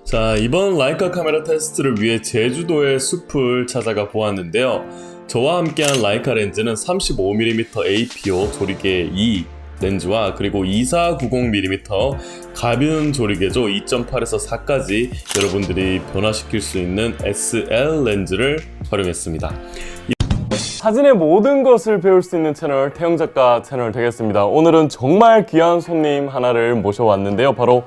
자, 이번 라이카 카메라 테스트를 위해 제주도의 숲을 찾아가 보았는데요. 저와 함께한 라이카 렌즈는 35mm APO 조리개 2 렌즈와 그리고 2490mm 가변 조리개죠. 2.8에서 4까지 여러분들이 변화시킬 수 있는 SL 렌즈를 활용했습니다. 사진의 모든 것을 배울 수 있는 채널 태영작가 채널 되겠습니다. 오늘은 정말 귀한 손님 하나를 모셔왔는데요. 바로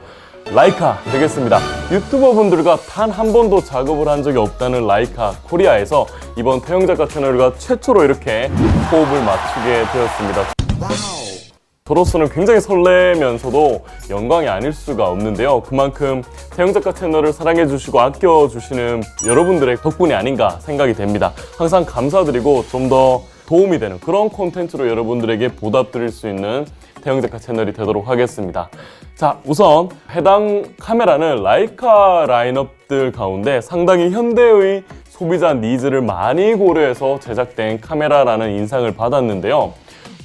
라이카 되겠습니다. 유튜버 분들과 단 한 번도 작업을 한 적이 없다는 라이카 코리아에서 이번 태영작가 채널과 최초로 이렇게 호흡을 맞추게 되었습니다. 저로서는 굉장히 설레면서도 영광이 아닐 수가 없는데요. 그만큼 태영작가 채널을 사랑해주시고 아껴주시는 여러분들의 덕분이 아닌가 생각이 됩니다. 항상 감사드리고 좀 더 도움이 되는 그런 콘텐츠로 여러분들에게 보답드릴 수 있는 태영작가 채널이 되도록 하겠습니다. 자, 우선 해당 카메라는 라이카 라인업들 가운데 상당히 현대의 소비자 니즈를 많이 고려해서 제작된 카메라라는 인상을 받았는데요.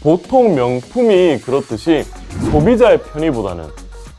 보통 명품이 그렇듯이 소비자의 편의보다는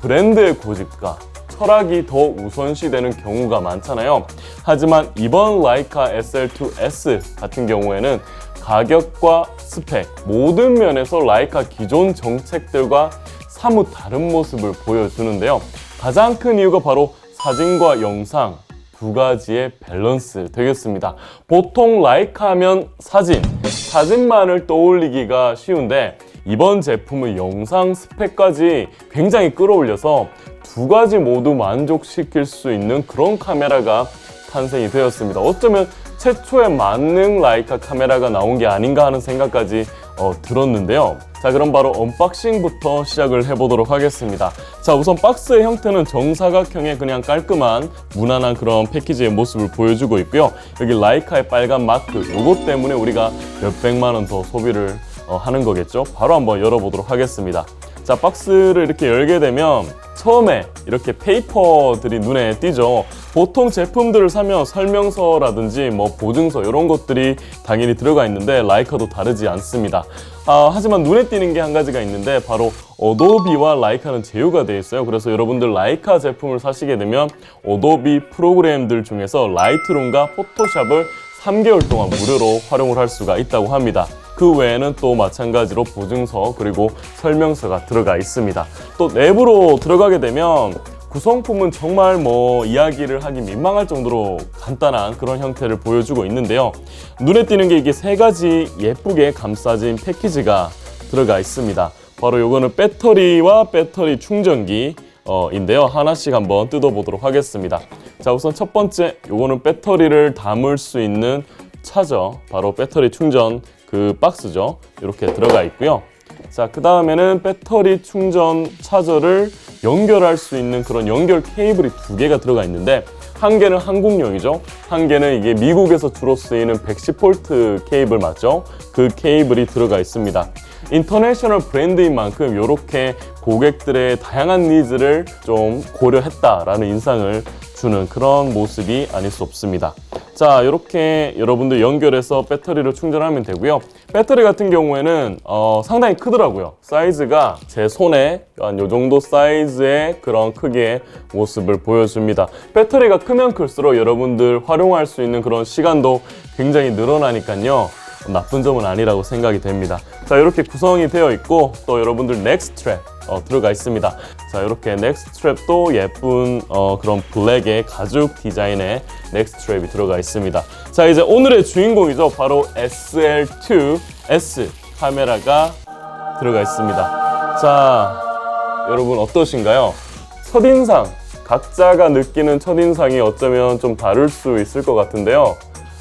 브랜드의 고집과 철학이 더 우선시되는 경우가 많잖아요. 하지만 이번 라이카 SL2-S 같은 경우에는 가격과 스펙, 모든 면에서 라이카 기존 정책들과 사뭇 다른 모습을 보여주는데요. 가장 큰 이유가 바로 사진과 영상 두 가지의 밸런스 되겠습니다. 보통 라이카 하면 사진만을 떠올리기가 쉬운데 이번 제품은 영상 스펙까지 굉장히 끌어올려서 두 가지 모두 만족시킬 수 있는 그런 카메라가 탄생이 되었습니다. 어쩌면 최초의 만능 라이카 카메라가 나온 게 아닌가 하는 생각까지 들었는데요. 자, 그럼 바로 언박싱부터 시작을 해보도록 하겠습니다. 자, 우선 박스의 형태는 정사각형의 그냥 깔끔한 무난한 그런 패키지의 모습을 보여주고 있고요. 여기 라이카의 빨간 마크, 요것 때문에 우리가 몇백만 원 더 소비를 하는 거겠죠. 바로 한번 열어보도록 하겠습니다. 자, 박스를 이렇게 열게 되면 처음에 이렇게 페이퍼들이 눈에 띄죠. 보통 제품들을 사면 설명서라든지 뭐 보증서 이런 것들이 당연히 들어가 있는데 라이카도 다르지 않습니다. 하지만 눈에 띄는 게 한 가지가 있는데 바로 어도비와 라이카는 제휴가 되어 있어요. 그래서 여러분들 라이카 제품을 사시게 되면 어도비 프로그램들 중에서 라이트룸과 포토샵을 3개월 동안 무료로 활용을 할 수가 있다고 합니다. 그 외에는 또 마찬가지로 보증서 그리고 설명서가 들어가 있습니다. 또 내부로 들어가게 되면 구성품은 정말 이야기를 하기 민망할 정도로 간단한 그런 형태를 보여주고 있는데요. 눈에 띄는 게 이게 세 가지 예쁘게 감싸진 패키지가 들어가 있습니다. 바로 요거는 배터리와 배터리 충전기 인데요. 하나씩 한번 뜯어보도록 하겠습니다. 자, 우선 첫 번째 요거는 배터리를 담을 수 있는 차저, 바로 배터리 충전 그 박스죠. 이렇게 들어가 있고요. 자, 그 다음에는 배터리 충전 차저를 연결할 수 있는 그런 연결 케이블이 두 개가 들어가 있는데 한 개는 한국용이죠. 한 개는 이게 미국에서 주로 쓰이는 110V 케이블 맞죠? 그 케이블이 들어가 있습니다. 인터내셔널 브랜드인 만큼 이렇게 고객들의 다양한 니즈를 좀 고려했다라는 인상을 주는 그런 모습이 아닐 수 없습니다. 자, 이렇게 여러분들 연결해서 배터리를 충전하면 되고요. 배터리 같은 경우에는 상당히 크더라고요. 사이즈가 제 손에 한 요 정도 사이즈의 그런 크기의 모습을 보여줍니다. 배터리가 크면 클수록 여러분들 활용할 수 있는 그런 시간도 굉장히 늘어나니까요. 나쁜 점은 아니라고 생각이 됩니다. 자, 이렇게 구성이 되어 있고 또 여러분들 넥 스트랩 들어가 있습니다. 자, 이렇게 넥 스트랩도 예쁜 그런 블랙의 가죽 디자인의 넥 스트랩이 들어가 있습니다. 자, 이제 오늘의 주인공이죠. 바로 SL2-S 카메라가 들어가 있습니다. 자, 여러분 어떠신가요? 첫인상, 각자가 느끼는 첫인상이 어쩌면 좀 다를 수 있을 것 같은데요.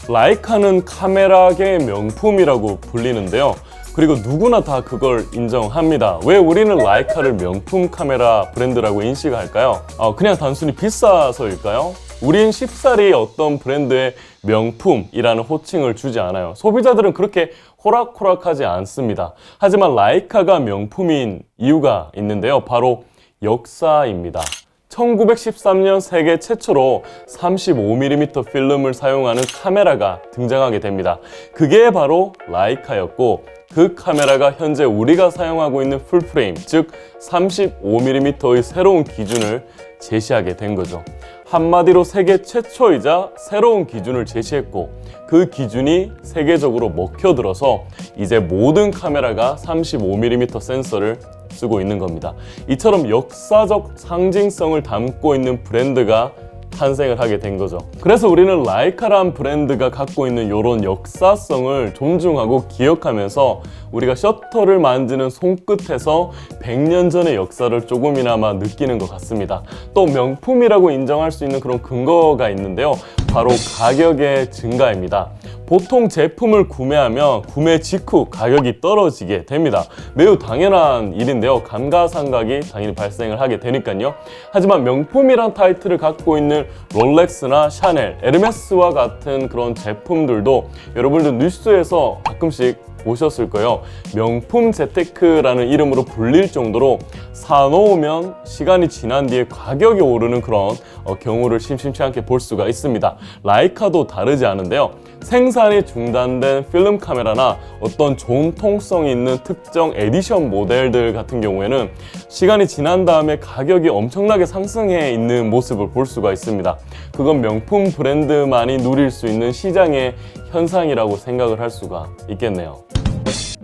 라이카는 카메라계의 명품이라고 불리는데요. 그리고 누구나 다 그걸 인정합니다. 왜 우리는 라이카를 명품 카메라 브랜드라고 인식할까요? 그냥 단순히 비싸서일까요? 우린 쉽사리 어떤 브랜드의 명품이라는 호칭을 주지 않아요. 소비자들은 그렇게 호락호락하지 않습니다. 하지만 라이카가 명품인 이유가 있는데요. 바로 역사입니다. 1913년 세계 최초로 35mm 필름을 사용하는 카메라가 등장하게 됩니다. 그게 바로 라이카였고 그 카메라가 현재 우리가 사용하고 있는 풀프레임, 즉 35mm의 새로운 기준을 제시하게 된 거죠. 한마디로 세계 최초이자 새로운 기준을 제시했고 그 기준이 세계적으로 먹혀들어서 이제 모든 카메라가 35mm 센서를 쓰고 있는 겁니다. 이처럼 역사적 상징성을 담고 있는 브랜드가 탄생을 하게 된 거죠. 그래서 우리는 라이카란 브랜드가 갖고 있는 이런 역사성을 존중하고 기억하면서 우리가 셔터를 만지는 손끝에서 100년 전의 역사를 조금이나마 느끼는 것 같습니다. 또 명품이라고 인정할 수 있는 그런 근거가 있는데요. 바로 가격의 증가입니다. 보통 제품을 구매하면 구매 직후 가격이 떨어지게 됩니다. 매우 당연한 일인데요. 감가상각이 당연히 발생을 하게 되니까요. 하지만 명품이란 타이틀을 갖고 있는 롤렉스나 샤넬, 에르메스와 같은 그런 제품들도 여러분들 뉴스에서 가끔씩 보셨을 거예요. 명품 재테크라는 이름으로 불릴 정도로 사놓으면 시간이 지난 뒤에 가격이 오르는 그런 경우를 심심치 않게 볼 수가 있습니다. 라이카도 다르지 않은데요. 생산이 중단된 필름 카메라나 어떤 존통성이 있는 특정 에디션 모델들 같은 경우에는 시간이 지난 다음에 가격이 엄청나게 상승해 있는 모습을 볼 수가 있습니다. 그건 명품 브랜드만이 누릴 수 있는 시장의 현상이라고 생각을 할 수가 있겠네요.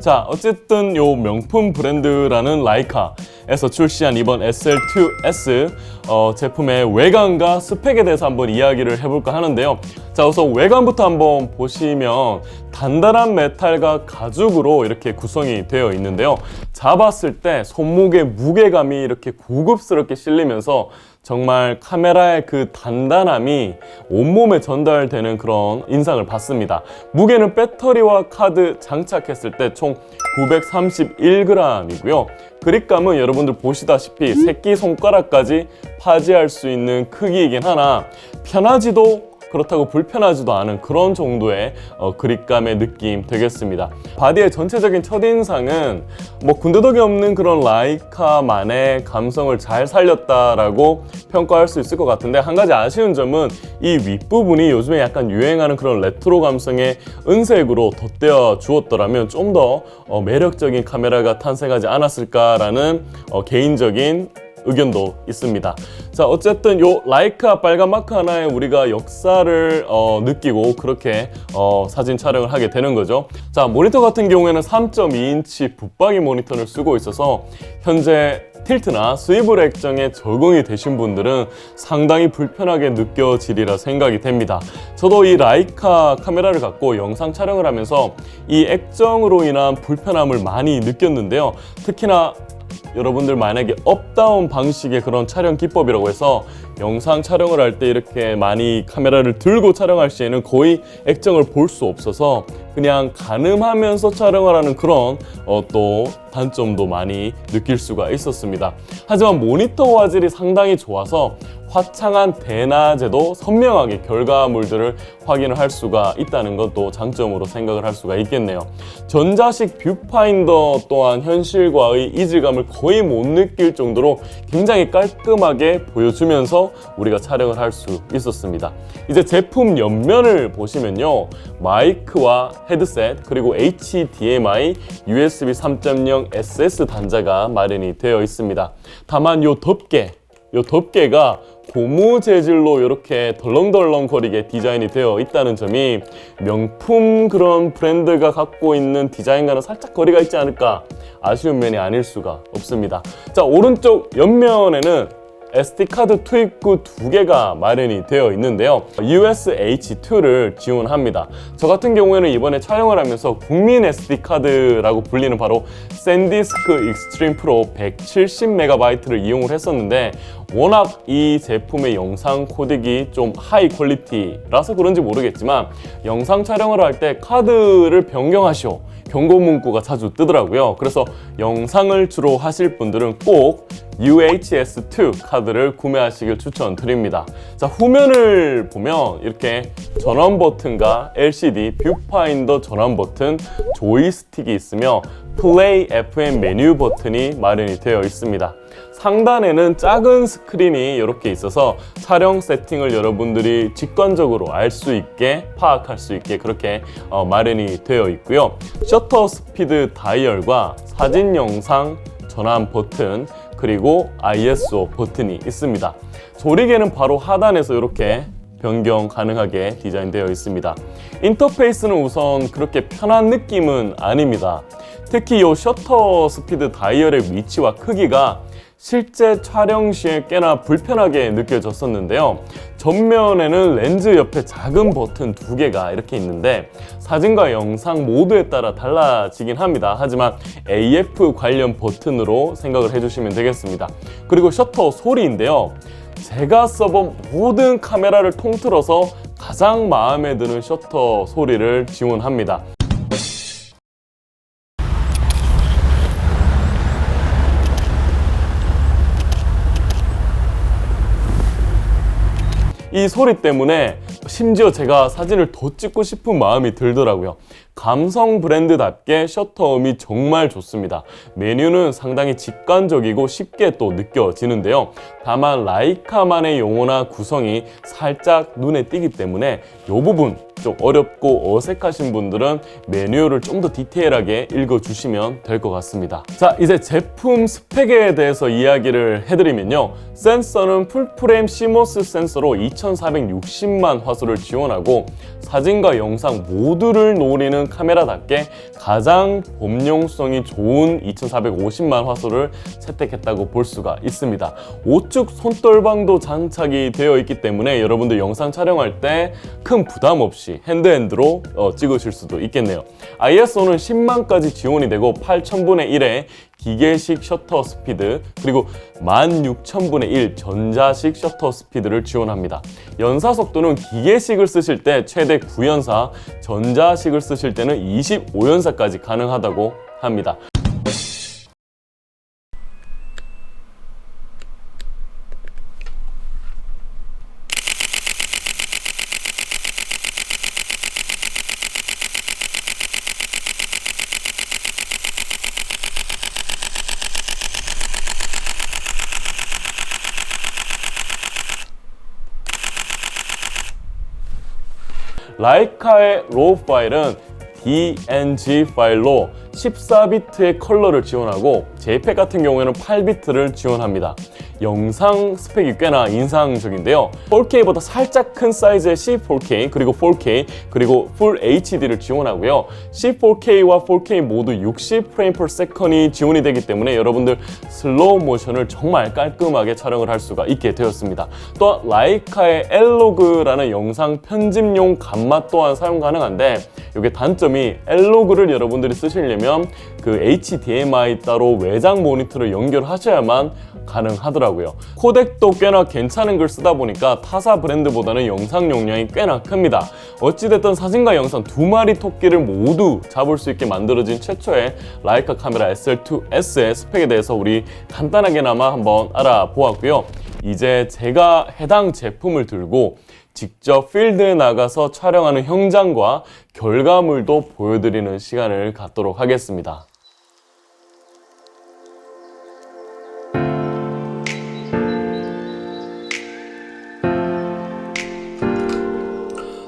자, 어쨌든 요 명품 브랜드라는 라이카에서 출시한 이번 SL2-S 제품의 외관과 스펙에 대해서 한번 이야기를 해볼까 하는데요. 자, 우선 외관부터 한번 보시면 단단한 메탈과 가죽으로 이렇게 구성이 되어 있는데요. 잡았을 때 손목의 무게감이 이렇게 고급스럽게 실리면서 정말 카메라의 그 단단함이 온몸에 전달되는 그런 인상을 받습니다. 무게는 배터리와 카드 장착했을 때 총 931g이고요. 그립감은 여러분들 보시다시피 새끼손가락까지 파지할 수 있는 크기이긴 하나 편하지도 그렇다고 불편하지도 않은 그런 정도의 그립감의 느낌 되겠습니다. 바디의 전체적인 첫인상은 뭐 군더더기 없는 그런 라이카만의 감성을 잘 살렸다라고 평가할 수 있을 것 같은데, 한 가지 아쉬운 점은 이 윗부분이 요즘에 약간 유행하는 그런 레트로 감성의 은색으로 덧대어 주었더라면 좀 더 매력적인 카메라가 탄생하지 않았을까라는 개인적인 의견도 있습니다. 자, 어쨌든 요 라이카 빨간 마크 하나에 우리가 역사를 느끼고 그렇게 사진 촬영을 하게 되는 거죠. 자, 모니터 같은 경우에는 3.2인치 붙박이 모니터를 쓰고 있어서 현재 틸트나 스위블 액정에 적응이 되신 분들은 상당히 불편하게 느껴지리라 생각이 됩니다. 저도 이 라이카 카메라를 갖고 영상 촬영을 하면서 이 액정으로 인한 불편함을 많이 느꼈는데요. 특히나 여러분들 만약에 업다운 방식의 그런 촬영 기법이라고 해서 영상 촬영을 할 때 이렇게 많이 카메라를 들고 촬영할 시에는 거의 액정을 볼 수 없어서 그냥 가늠하면서 촬영을 하는 그런 또 단점도 많이 느낄 수가 있었습니다. 하지만 모니터 화질이 상당히 좋아서 화창한 대낮에도 선명하게 결과물들을 확인을 할 수가 있다는 것도 장점으로 생각을 할 수가 있겠네요. 전자식 뷰파인더 또한 현실과의 이질감을 거의 못 느낄 정도로 굉장히 깔끔하게 보여주면서 우리가 촬영을 할 수 있었습니다. 이제 제품 옆면을 보시면요, 마이크와 헤드셋 그리고 HDMI, USB 3.0 SS 단자가 마련이 되어 있습니다. 다만 요 덮개가 고무 재질로 이렇게 덜렁덜렁거리게 디자인이 되어 있다는 점이 명품 그런 브랜드가 갖고 있는 디자인과는 살짝 거리가 있지 않을까, 아쉬운 면이 아닐 수가 없습니다. 자, 오른쪽 옆면에는 SD카드 투입구 2개가 마련이 되어 있는데요. USB-H2를 지원합니다. 저 같은 경우에는 이번에 촬영을 하면서 국민 SD카드라고 불리는 바로 샌디스크 익스트림 프로 170MB를 이용을 했었는데, 워낙 이 제품의 영상 코덱이 좀 하이 퀄리티라서 그런지 모르겠지만 영상 촬영을 할 때 카드를 변경하시오 경고 문구가 자주 뜨더라고요. 그래서 영상을 주로 하실 분들은 꼭 UHS-2 카드를 구매하시길 추천드립니다. 자, 후면을 보면 이렇게 전원 버튼과 LCD, 뷰파인더 전원 버튼, 조이스틱이 있으며 플레이 FM 메뉴 버튼이 마련이 되어 있습니다. 상단에는 작은 스크린이 이렇게 있어서 촬영 세팅을 여러분들이 직관적으로 알 수 있게, 파악할 수 있게 그렇게 마련이 되어 있고요. 셔터 스피드 다이얼과 사진 영상 전환 버튼, 그리고 ISO 버튼이 있습니다. 조리개는 바로 하단에서 이렇게 변경 가능하게 디자인되어 있습니다. 인터페이스는 우선 그렇게 편한 느낌은 아닙니다. 특히 이 셔터 스피드 다이얼의 위치와 크기가 실제 촬영 시에 꽤나 불편하게 느껴졌었는데요. 전면에는 렌즈 옆에 작은 버튼 2개가 이렇게 있는데 사진과 영상 모두에 따라 달라지긴 합니다. 하지만 AF 관련 버튼으로 생각을 해주시면 되겠습니다. 그리고 셔터 소리인데요. 제가 써본 모든 카메라를 통틀어서 가장 마음에 드는 셔터 소리를 지원합니다. 이 소리 때문에 심지어 제가 사진을 더 찍고 싶은 마음이 들더라고요. 감성 브랜드답게 셔터음이 정말 좋습니다. 메뉴는 상당히 직관적이고 쉽게 또 느껴지는데요. 다만 라이카만의 용어나 구성이 살짝 눈에 띄기 때문에 이 부분 좀 어렵고 어색하신 분들은 매뉴얼을 좀 더 디테일하게 읽어주시면 될 것 같습니다. 자, 이제 제품 스펙에 대해서 이야기를 해드리면요. 센서는 풀프레임 CMOS 센서로 2460만 화소를 지원하고 사진과 영상 모두를 노리는 카메라답게 가장 범용성이 좋은 2450만 화소를 채택했다고 볼 수가 있습니다. 우측 손떨방도 장착이 되어 있기 때문에 여러분들 영상 촬영할 때 큰 부담 없이 핸드로 찍으실 수도 있겠네요. ISO는 10만까지 지원이 되고 8000분의 1의 기계식 셔터 스피드 그리고 16000분의 1 전자식 셔터 스피드를 지원합니다. 연사 속도는 기계식을 쓰실 때 최대 9연사, 전자식을 쓰실 때는 25연사까지 가능하다고 합니다. 라이카의 로우 파일은 DNG 파일로 14비트의 컬러를 지원하고 JPEG 같은 경우에는 8비트를 지원합니다. 영상 스펙이 꽤나 인상적인데요. 4K보다 살짝 큰 사이즈의 C4K 그리고 4K 그리고 Full HD를 지원하고요. C4K와 4K 모두 60프레임/세컨이 지원이 되기 때문에 여러분들 슬로우 모션을 정말 깔끔하게 촬영을 할 수가 있게 되었습니다. 또한 라이카의 Log라는 영상 편집용 감마 또한 사용 가능한데 이게 단점이 Log를 여러분들이 쓰시려면 그 HDMI 따로 외장 모니터를 연결하셔야만 가능하더라고요. 코덱도 꽤나 괜찮은 걸 쓰다 보니까 타사 브랜드보다는 영상 용량이 꽤나 큽니다. 어찌됐든 사진과 영상 두 마리 토끼를 모두 잡을 수 있게 만들어진 최초의 라이카 카메라 SL2-S의 스펙에 대해서 우리 간단하게나마 한번 알아보았고요. 이제 제가 해당 제품을 들고 직접 필드에 나가서 촬영하는 현장과 결과물도 보여드리는 시간을 갖도록 하겠습니다.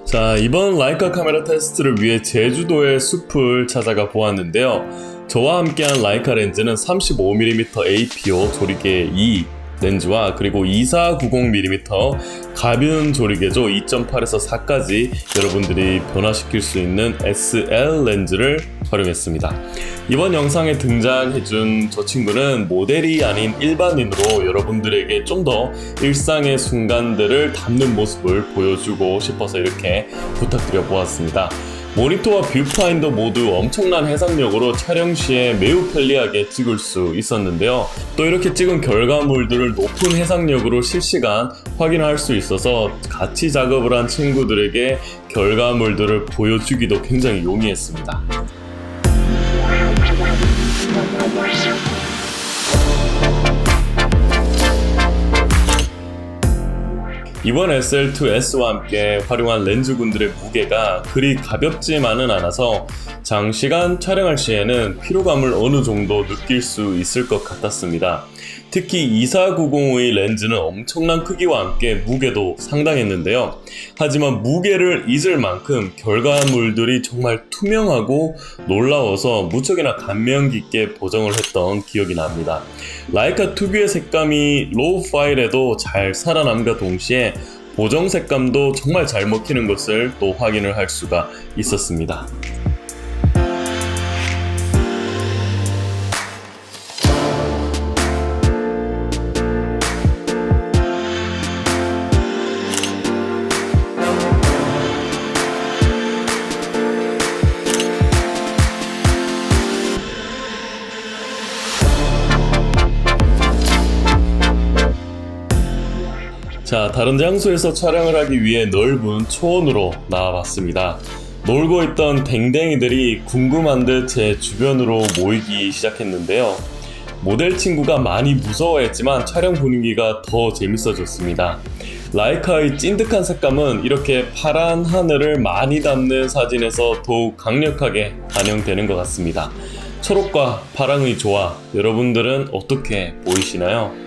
자, 이번 라이카 카메라 테스트를 위해 제주도의 숲을 찾아가 보았는데요. 저와 함께한 라이카 렌즈는 35mm APO 조리개 2 렌즈와 그리고 2490mm 가변 조리개조 2.8에서 4까지 여러분들이 변화시킬 수 있는 SL 렌즈를 활용했습니다. 이번 영상에 등장해준 저 친구는 모델이 아닌 일반인으로 여러분들에게 좀 더 일상의 순간들을 담는 모습을 보여주고 싶어서 이렇게 부탁드려 보았습니다. 모니터와 뷰파인더 모두 엄청난 해상력으로 촬영 시에 매우 편리하게 찍을 수 있었는데요. 또 이렇게 찍은 결과물들을 높은 해상력으로 실시간 확인할 수 있어서 같이 작업을 한 친구들에게 결과물들을 보여주기도 굉장히 용이했습니다. 이번 SL2-S와 함께 활용한 렌즈군들의 무게가 그리 가볍지만은 않아서 장시간 촬영할 시에는 피로감을 어느 정도 느낄 수 있을 것 같았습니다. 특히 2490의 렌즈는 엄청난 크기와 함께 무게도 상당했는데요. 하지만 무게를 잊을 만큼 결과물들이 정말 투명하고 놀라워서 무척이나 감명 깊게 보정을 했던 기억이 납니다. 라이카 특유의 색감이 로우 파일에도 잘 살아남과 동시에 보정 색감도 정말 잘 먹히는 것을 또 확인을 할 수가 있었습니다. 자, 다른 장소에서 촬영을 하기 위해 넓은 초원으로 나와봤습니다. 놀고 있던 댕댕이들이 궁금한 듯 제 주변으로 모이기 시작했는데요. 모델 친구가 많이 무서워했지만 촬영 분위기가 더 재밌어졌습니다. 라이카의 찐득한 색감은 이렇게 파란 하늘을 많이 담는 사진에서 더욱 강력하게 반영되는 것 같습니다. 초록과 파랑의 조화, 여러분들은 어떻게 보이시나요?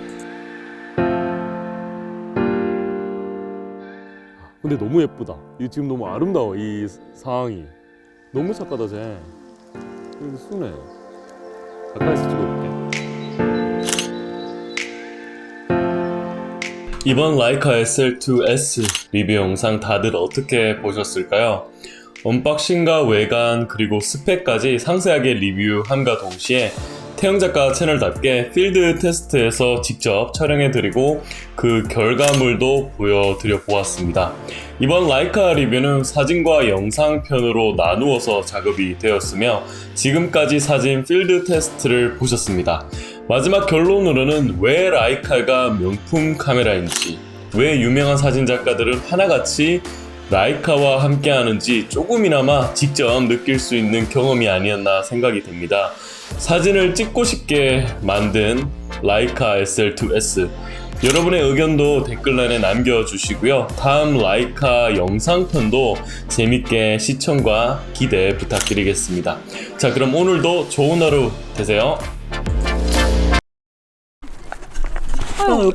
근데 너무 예쁘다. 이 지금 너무 아름다워. 이 상황이 너무 착하다 쟤. 이거 순해. 가까이서 찍어볼게. 이번 라이카 SL2-S 리뷰 영상 다들 어떻게 보셨을까요? 언박싱과 외관 그리고 스펙까지 상세하게 리뷰함과 동시에 태영작가 채널답게 필드 테스트에서 직접 촬영해드리고 그 결과물도 보여드려 보았습니다. 이번 라이카 리뷰는 사진과 영상 편으로 나누어서 작업이 되었으며 지금까지 사진 필드 테스트를 보셨습니다. 마지막 결론으로는 왜 라이카가 명품 카메라인지, 왜 유명한 사진작가들은 하나같이 라이카와 함께 하는지 조금이나마 직접 느낄 수 있는 경험이 아니었나 생각이 됩니다. 사진을 찍고 싶게 만든 라이카 SL2-S, 여러분의 의견도 댓글란에 남겨주시고요. 다음 라이카 영상편도 재밌게 시청과 기대 부탁드리겠습니다. 자, 그럼 오늘도 좋은 하루 되세요.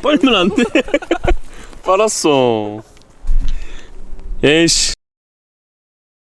빨면 안 돼. 빨았어. 에이씨.